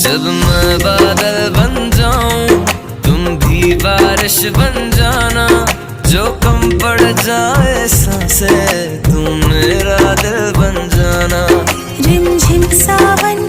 जब मैं बादल बन जाऊं तुम भी बारिश बन जाना, जो कम पड़ जाए सांसें तुम मेरा दिल बन जाना। रिमझिम सावन